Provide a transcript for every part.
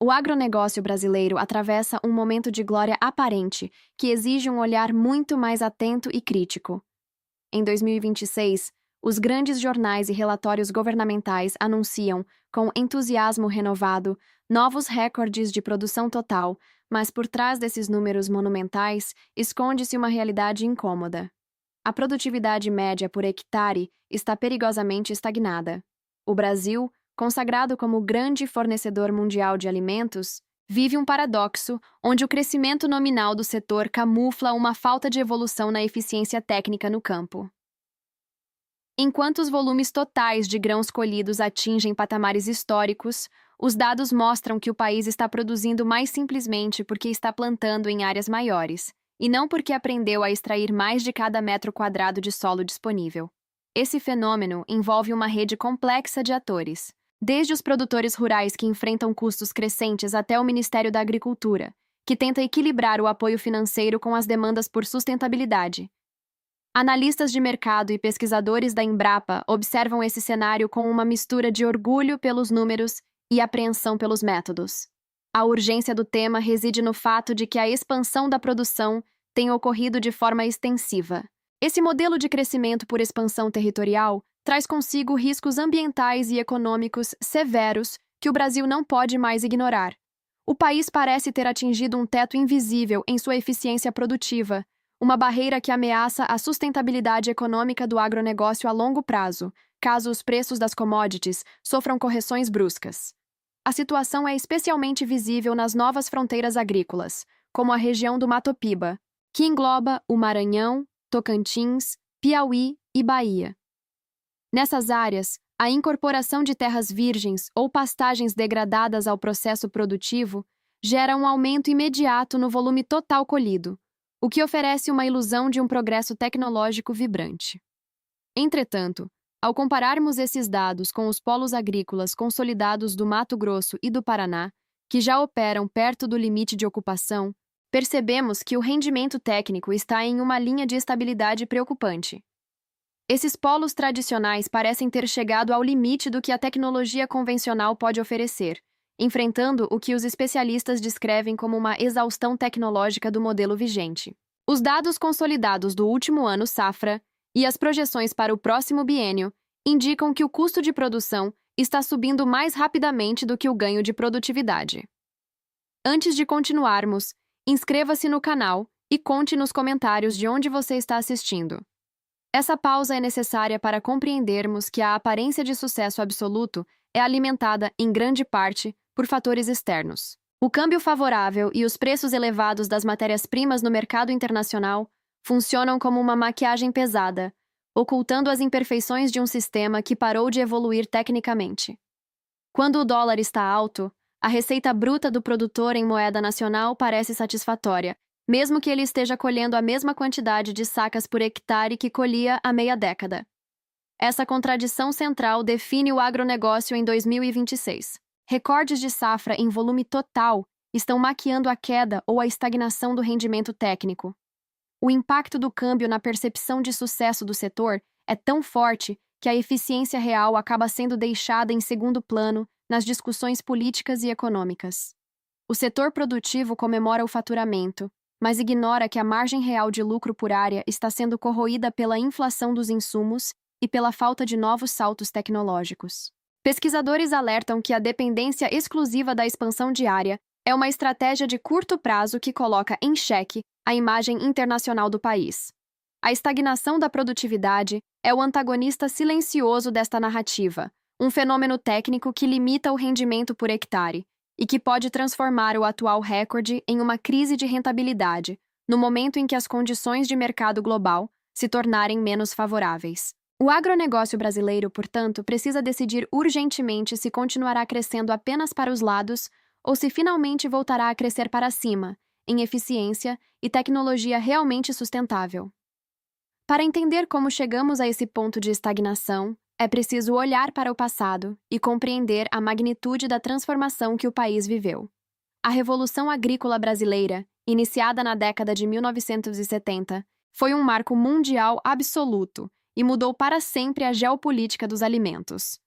O agronegócio brasileiro atravessa um momento de glória aparente que exige um olhar muito mais atento e crítico. Em 2026, os grandes jornais e relatórios governamentais anunciam, com entusiasmo renovado, novos recordes de produção total, mas por trás desses números monumentais esconde-se uma realidade incômoda. A produtividade média por hectare está perigosamente estagnada. O Brasil, consagrado como grande fornecedor mundial de alimentos, vive um paradoxo onde o crescimento nominal do setor camufla uma falta de evolução na eficiência técnica no campo. Enquanto os volumes totais de grãos colhidos atingem patamares históricos, os dados mostram que o país está produzindo mais simplesmente porque está plantando em áreas maiores, e não porque aprendeu a extrair mais de cada metro quadrado de solo disponível. Esse fenômeno envolve uma rede complexa de atores, desde os produtores rurais que enfrentam custos crescentes até o Ministério da Agricultura, que tenta equilibrar o apoio financeiro com as demandas por sustentabilidade. Analistas de mercado e pesquisadores da Embrapa observam esse cenário com uma mistura de orgulho pelos números e apreensão pelos métodos. A urgência do tema reside no fato de que a expansão da produção tem ocorrido de forma extensiva. Esse modelo de crescimento por expansão territorial traz consigo riscos ambientais e econômicos severos que o Brasil não pode mais ignorar. O país parece ter atingido um teto invisível em sua eficiência produtiva, uma barreira que ameaça a sustentabilidade econômica do agronegócio a longo prazo, caso os preços das commodities sofram correções bruscas. A situação é especialmente visível nas novas fronteiras agrícolas, como a região do Mato Piba, que engloba o Maranhão, Tocantins, Piauí e Bahia. Nessas áreas, a incorporação de terras virgens ou pastagens degradadas ao processo produtivo gera um aumento imediato no volume total colhido, o que oferece uma ilusão de um progresso tecnológico vibrante. Entretanto, ao compararmos esses dados com os polos agrícolas consolidados do Mato Grosso e do Paraná, que já operam perto do limite de ocupação, percebemos que o rendimento técnico está em uma linha de estabilidade preocupante. Esses polos tradicionais parecem ter chegado ao limite do que a tecnologia convencional pode oferecer, enfrentando o que os especialistas descrevem como uma exaustão tecnológica do modelo vigente. Os dados consolidados do último ano safra e as projeções para o próximo biênio indicam que o custo de produção está subindo mais rapidamente do que o ganho de produtividade. Antes de continuarmos, inscreva-se no canal e conte nos comentários de onde você está assistindo. Essa pausa é necessária para compreendermos que a aparência de sucesso absoluto é alimentada, em grande parte, por fatores externos. O câmbio favorável e os preços elevados das matérias-primas no mercado internacional funcionam como uma maquiagem pesada, ocultando as imperfeições de um sistema que parou de evoluir tecnicamente. Quando o dólar está alto, a receita bruta do produtor em moeda nacional parece satisfatória, mesmo que ele esteja colhendo a mesma quantidade de sacas por hectare que colhia há meia década. Essa contradição central define o agronegócio em 2026. Recordes de safra em volume total estão maquiando a queda ou a estagnação do rendimento técnico. O impacto do câmbio na percepção de sucesso do setor é tão forte que a eficiência real acaba sendo deixada em segundo plano nas discussões políticas e econômicas. O setor produtivo comemora o faturamento, mas ignora que a margem real de lucro por área está sendo corroída pela inflação dos insumos e pela falta de novos saltos tecnológicos. Pesquisadores alertam que a dependência exclusiva da expansão diária é uma estratégia de curto prazo que coloca em xeque a imagem internacional do país. A estagnação da produtividade é o antagonista silencioso desta narrativa, um fenômeno técnico que limita o rendimento por hectare e que pode transformar o atual recorde em uma crise de rentabilidade, no momento em que as condições de mercado global se tornarem menos favoráveis. O agronegócio brasileiro, portanto, precisa decidir urgentemente se continuará crescendo apenas para os lados ou se finalmente voltará a crescer para cima, em eficiência e tecnologia realmente sustentável. Para entender como chegamos a esse ponto de estagnação, é preciso olhar para o passado e compreender a magnitude da transformação que o país viveu. A Revolução Agrícola Brasileira, iniciada na década de 1970, foi um marco mundial absoluto e mudou para sempre a geopolítica dos alimentos.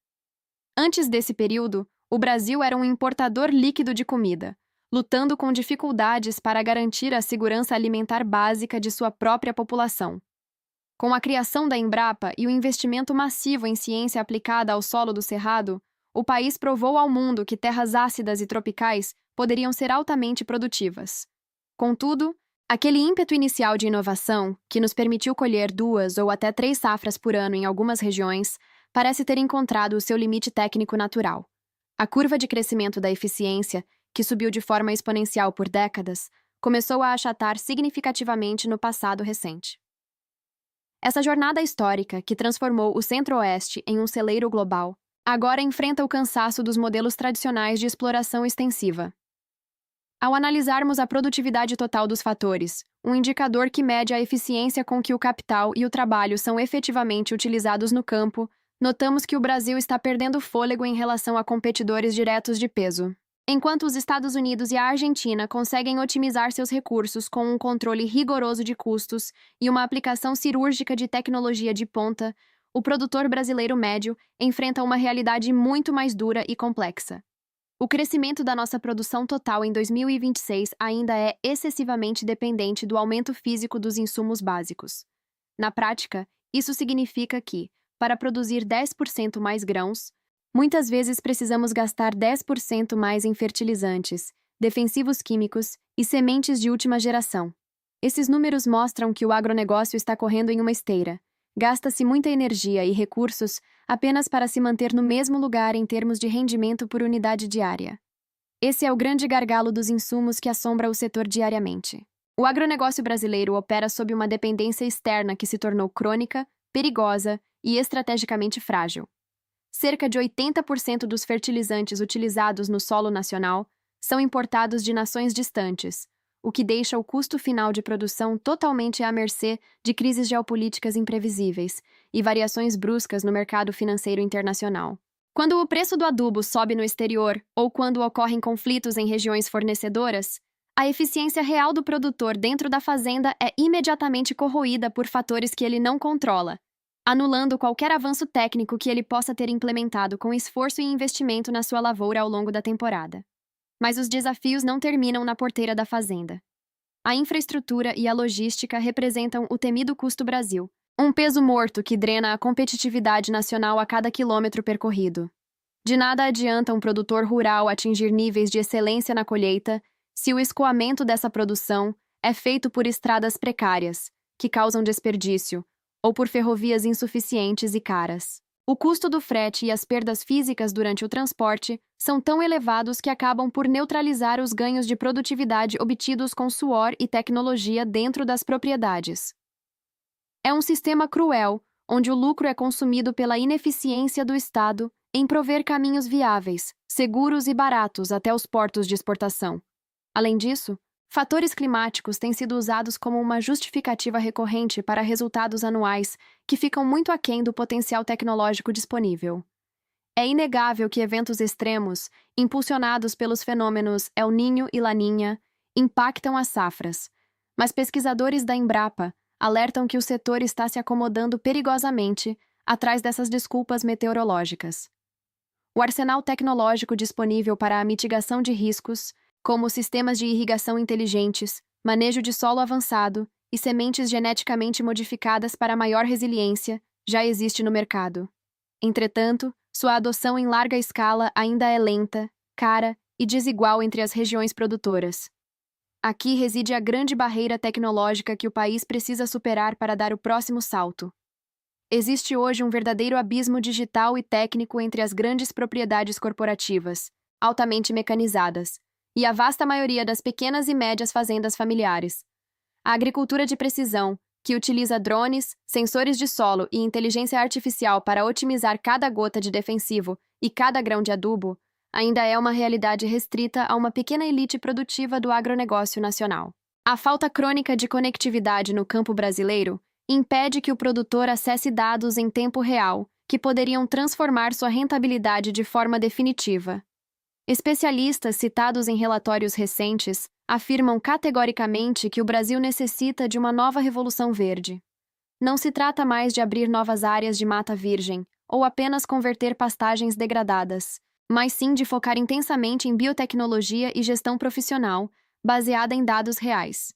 Antes desse período, o Brasil era um importador líquido de comida, lutando com dificuldades para garantir a segurança alimentar básica de sua própria população. Com a criação da Embrapa e o investimento massivo em ciência aplicada ao solo do Cerrado, o país provou ao mundo que terras ácidas e tropicais poderiam ser altamente produtivas. Contudo, aquele ímpeto inicial de inovação, que nos permitiu colher 2 ou até 3 safras por ano em algumas regiões, parece ter encontrado o seu limite técnico natural. A curva de crescimento da eficiência, que subiu de forma exponencial por décadas, começou a achatar significativamente no passado recente. Essa jornada histórica, que transformou o Centro-Oeste em um celeiro global, agora enfrenta o cansaço dos modelos tradicionais de exploração extensiva. Ao analisarmos a produtividade total dos fatores, um indicador que mede a eficiência com que o capital e o trabalho são efetivamente utilizados no campo, notamos que o Brasil está perdendo fôlego em relação a competidores diretos de peso. Enquanto os Estados Unidos e a Argentina conseguem otimizar seus recursos com um controle rigoroso de custos e uma aplicação cirúrgica de tecnologia de ponta, o produtor brasileiro médio enfrenta uma realidade muito mais dura e complexa. O crescimento da nossa produção total em 2026 ainda é excessivamente dependente do aumento físico dos insumos básicos. Na prática, isso significa que, para produzir 10% mais grãos, muitas vezes precisamos gastar 10% mais em fertilizantes, defensivos químicos e sementes de última geração. Esses números mostram que o agronegócio está correndo em uma esteira. Gasta-se muita energia e recursos apenas para se manter no mesmo lugar em termos de rendimento por unidade diária. Esse é o grande gargalo dos insumos que assombra o setor diariamente. O agronegócio brasileiro opera sob uma dependência externa que se tornou crônica, perigosa e estrategicamente frágil. Cerca de 80% dos fertilizantes utilizados no solo nacional são importados de nações distantes, o que deixa o custo final de produção totalmente à mercê de crises geopolíticas imprevisíveis e variações bruscas no mercado financeiro internacional. Quando o preço do adubo sobe no exterior ou quando ocorrem conflitos em regiões fornecedoras, a eficiência real do produtor dentro da fazenda é imediatamente corroída por fatores que ele não controla, anulando qualquer avanço técnico que ele possa ter implementado com esforço e investimento na sua lavoura ao longo da temporada. Mas os desafios não terminam na porteira da fazenda. A infraestrutura e a logística representam o temido custo Brasil, um peso morto que drena a competitividade nacional a cada quilômetro percorrido. De nada adianta um produtor rural atingir níveis de excelência na colheita se o escoamento dessa produção é feito por estradas precárias, que causam desperdício, ou por ferrovias insuficientes e caras. O custo do frete e as perdas físicas durante o transporte são tão elevados que acabam por neutralizar os ganhos de produtividade obtidos com suor e tecnologia dentro das propriedades. É um sistema cruel, onde o lucro é consumido pela ineficiência do Estado em prover caminhos viáveis, seguros e baratos até os portos de exportação. Além disso, fatores climáticos têm sido usados como uma justificativa recorrente para resultados anuais que ficam muito aquém do potencial tecnológico disponível. É inegável que eventos extremos, impulsionados pelos fenômenos El Niño e Laninha, impactam as safras, mas pesquisadores da Embrapa alertam que o setor está se acomodando perigosamente atrás dessas desculpas meteorológicas. O arsenal tecnológico disponível para a mitigação de riscos, como sistemas de irrigação inteligentes, manejo de solo avançado e sementes geneticamente modificadas para maior resiliência, já existe no mercado. Entretanto, sua adoção em larga escala ainda é lenta, cara e desigual entre as regiões produtoras. Aqui reside a grande barreira tecnológica que o país precisa superar para dar o próximo salto. Existe hoje um verdadeiro abismo digital e técnico entre as grandes propriedades corporativas, altamente mecanizadas, e a vasta maioria das pequenas e médias fazendas familiares. A agricultura de precisão, que utiliza drones, sensores de solo e inteligência artificial para otimizar cada gota de defensivo e cada grão de adubo, ainda é uma realidade restrita a uma pequena elite produtiva do agronegócio nacional. A falta crônica de conectividade no campo brasileiro impede que o produtor acesse dados em tempo real, que poderiam transformar sua rentabilidade de forma definitiva. Especialistas citados em relatórios recentes afirmam categoricamente que o Brasil necessita de uma nova revolução verde. Não se trata mais de abrir novas áreas de mata virgem ou apenas converter pastagens degradadas, mas sim de focar intensamente em biotecnologia e gestão profissional, baseada em dados reais.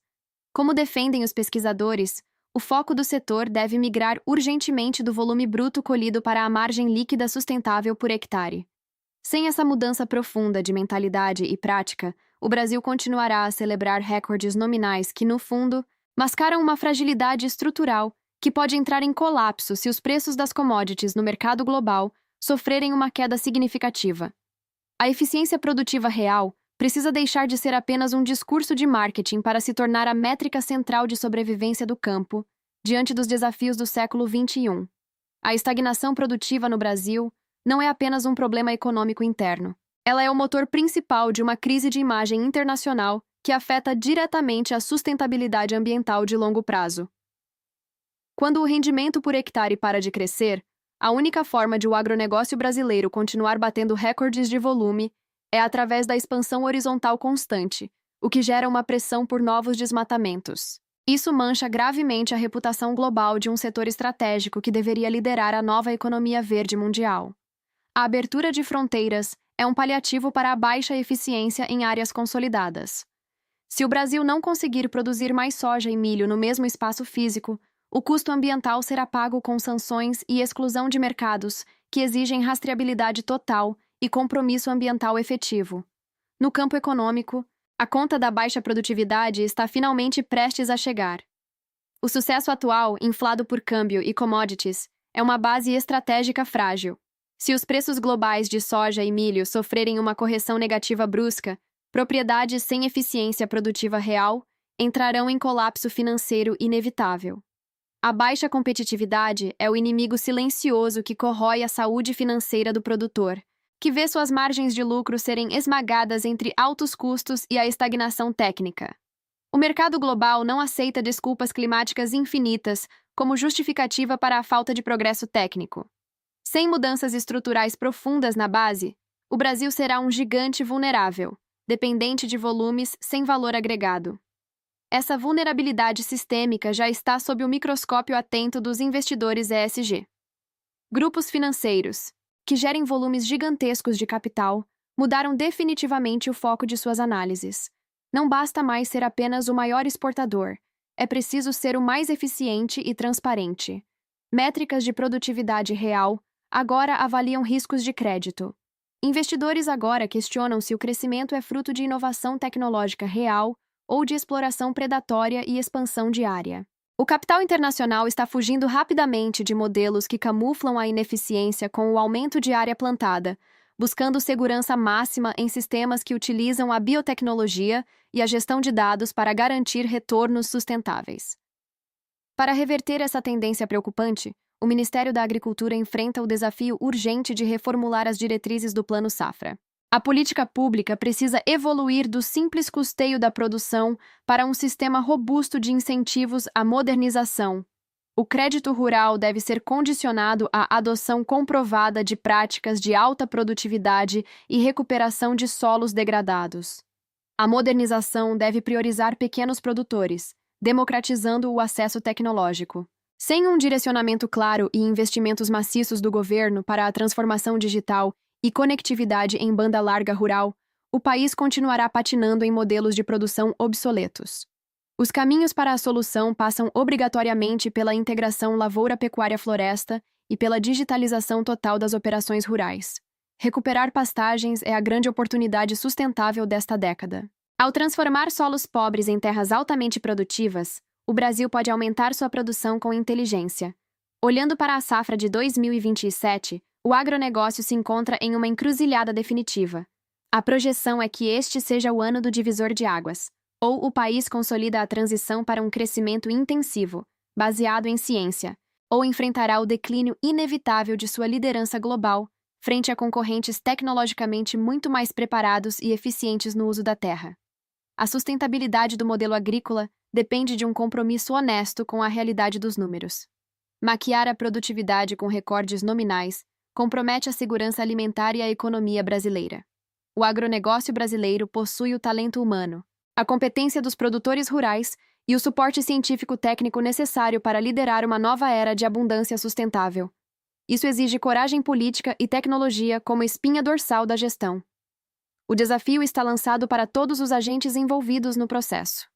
Como defendem os pesquisadores, o foco do setor deve migrar urgentemente do volume bruto colhido para a margem líquida sustentável por hectare. Sem essa mudança profunda de mentalidade e prática, o Brasil continuará a celebrar recordes nominais que, no fundo, mascaram uma fragilidade estrutural que pode entrar em colapso se os preços das commodities no mercado global sofrerem uma queda significativa. A eficiência produtiva real precisa deixar de ser apenas um discurso de marketing para se tornar a métrica central de sobrevivência do campo, diante dos desafios do século XXI. A estagnação produtiva no Brasil não é apenas um problema econômico interno. Ela é o motor principal de uma crise de imagem internacional que afeta diretamente a sustentabilidade ambiental de longo prazo. Quando o rendimento por hectare para de crescer, a única forma de o agronegócio brasileiro continuar batendo recordes de volume é através da expansão horizontal constante, o que gera uma pressão por novos desmatamentos. Isso mancha gravemente a reputação global de um setor estratégico que deveria liderar a nova economia verde mundial. A abertura de fronteiras é um paliativo para a baixa eficiência em áreas consolidadas. Se o Brasil não conseguir produzir mais soja e milho no mesmo espaço físico, o custo ambiental será pago com sanções e exclusão de mercados que exigem rastreabilidade total e compromisso ambiental efetivo. No campo econômico, a conta da baixa produtividade está finalmente prestes a chegar. O sucesso atual, inflado por câmbio e commodities, é uma base estratégica frágil. Se os preços globais de soja e milho sofrerem uma correção negativa brusca, propriedades sem eficiência produtiva real entrarão em colapso financeiro inevitável. A baixa competitividade é o inimigo silencioso que corrói a saúde financeira do produtor, que vê suas margens de lucro serem esmagadas entre altos custos e a estagnação técnica. O mercado global não aceita desculpas climáticas infinitas como justificativa para a falta de progresso técnico. Sem mudanças estruturais profundas na base, o Brasil será um gigante vulnerável, dependente de volumes sem valor agregado. Essa vulnerabilidade sistêmica já está sob o microscópio atento dos investidores ESG. Grupos financeiros, que gerem volumes gigantescos de capital, mudaram definitivamente o foco de suas análises. Não basta mais ser apenas o maior exportador, é preciso ser o mais eficiente e transparente. Métricas de produtividade real agora avaliam riscos de crédito. Investidores agora questionam se o crescimento é fruto de inovação tecnológica real ou de exploração predatória e expansão diária. O capital internacional está fugindo rapidamente de modelos que camuflam a ineficiência com o aumento de área plantada, buscando segurança máxima em sistemas que utilizam a biotecnologia e a gestão de dados para garantir retornos sustentáveis. Para reverter essa tendência preocupante, o Ministério da Agricultura enfrenta o desafio urgente de reformular as diretrizes do Plano Safra. A política pública precisa evoluir do simples custeio da produção para um sistema robusto de incentivos à modernização. O crédito rural deve ser condicionado à adoção comprovada de práticas de alta produtividade e recuperação de solos degradados. A modernização deve priorizar pequenos produtores, democratizando o acesso tecnológico. Sem um direcionamento claro e investimentos maciços do governo para a transformação digital e conectividade em banda larga rural, o país continuará patinando em modelos de produção obsoletos. Os caminhos para a solução passam obrigatoriamente pela integração lavoura-pecuária-floresta e pela digitalização total das operações rurais. Recuperar pastagens é a grande oportunidade sustentável desta década. Ao transformar solos pobres em terras altamente produtivas, o Brasil pode aumentar sua produção com inteligência. Olhando para a safra de 2027, o agronegócio se encontra em uma encruzilhada definitiva. A projeção é que este seja o ano do divisor de águas. Ou o país consolida a transição para um crescimento intensivo, baseado em ciência, ou enfrentará o declínio inevitável de sua liderança global, frente a concorrentes tecnologicamente muito mais preparados e eficientes no uso da terra. A sustentabilidade do modelo agrícola depende de um compromisso honesto com a realidade dos números. Maquiar a produtividade com recordes nominais compromete a segurança alimentar e a economia brasileira. O agronegócio brasileiro possui o talento humano, a competência dos produtores rurais e o suporte científico-técnico necessário para liderar uma nova era de abundância sustentável. Isso exige coragem política e tecnologia como espinha dorsal da gestão. O desafio está lançado para todos os agentes envolvidos no processo.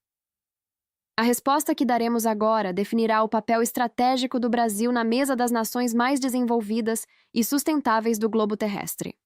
A resposta que daremos agora definirá o papel estratégico do Brasil na mesa das nações mais desenvolvidas e sustentáveis do globo terrestre.